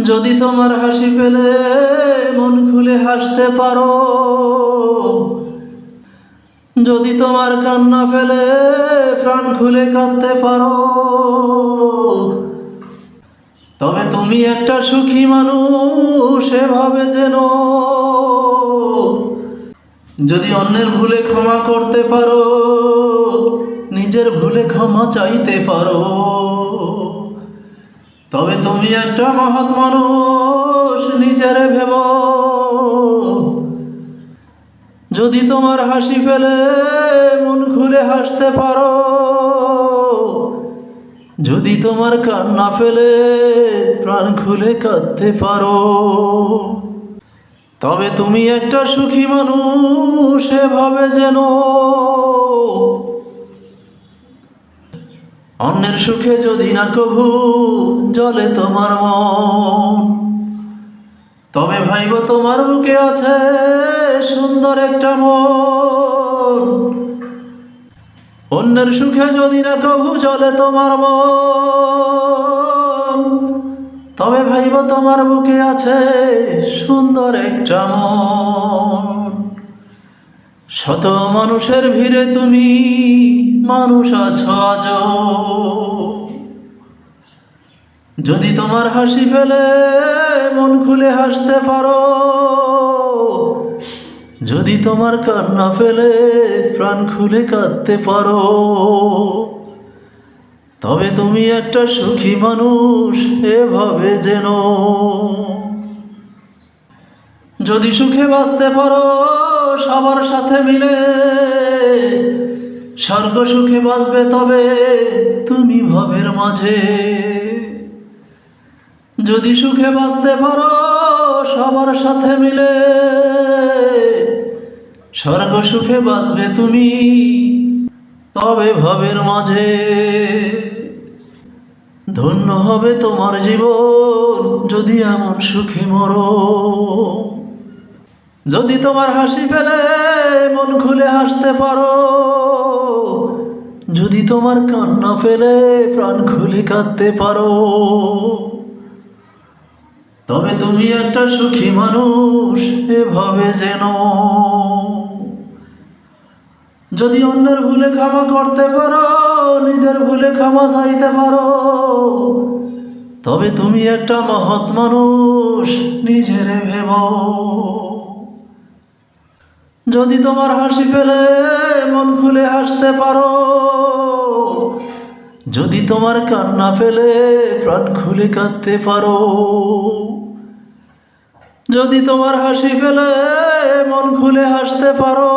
যদি তোমার হাসি পেলে মন খুলে হাসতে পারো, যদি তোমার কান্না ফেলে প্রাণ খুলে কাঁদতে পারো, তবে তুমি একটা সুখী মানুষ এভাবে যেন। যদি অন্যের ভুলে ক্ষমা করতে পারো, নিজের ভুলে ক্ষমা চাইতে পারো, তবে তুমি একটা মহৎ মানুষ নিজেরে ভেব। যদি তোমার হাসি ফেলে মন খুলে হাসতে পারো, যদি তোমার কান্না ফেলে প্রাণ খুলে কাঁদতে পারো, তবে তুমি একটা সুখী মানুষ এভাবে যেন। অন্যের সুখে যদি না কভু জ্বলে তোমার মন, তবে ভাইব তোমার বুকে আছে সুন্দর একটা মন। অন্যের সুখে যদি না কভু জ্বলে তোমার মন, তবে ভাইব তোমার বুকে আছে সুন্দর একটা মন। শত মানুষের ভিড়ে তুমি মানুষ আছো আজও। যদি তোমার হাসি ফেলে মন খুলে হাসতে পারো, যদি তোমার কান্না ফেলে প্রাণ খুলে কাঁদতে পারো, তবে তুমি একটা সুখী মানুষ এভাবে যেন। যদি সুখে বাঁচতে পারো সবার সাথে মিলে, স্বর্গ সুখে বাঁচবে তবে তুমি ভবের মাঝে। যদি সুখে বাঁচতে পারো সবার সাথে মিলে, স্বর্গ সুখে বাঁচবে তুমি তবে ভবের মাঝে। ধন্য হবে তোমার জীবন যদি এমন সুখে মরো। যদি তোমার হাসি ফেলে মন খুলে হাসতে পারো, যদি তোমার কান্না ফেলে প্রাণ খুলে কাঁদতে পারো, তবে তুমি একটা সুখী মানুষ এভাবে যেন। যদি অন্যের ভুলে ক্ষমা করতে পারো, নিজের ভুলে ক্ষমা চাইতে পারো, তবে তুমি একটা মহৎ মানুষ নিজেরে ভেব। যদি তোমার হাসি ফেলে মন খুলে হাসতে পারো, যদি তোমার কান্না ফেলে প্রাণ খুলে কাঁদতে পারো, যদি তোমার হাসি ফেলে মন খুলে হাসতে পারো,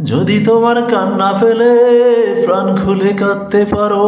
যদি তোমার কান্না ফেলে প্রাণ খুলে কাঁদতে পারো।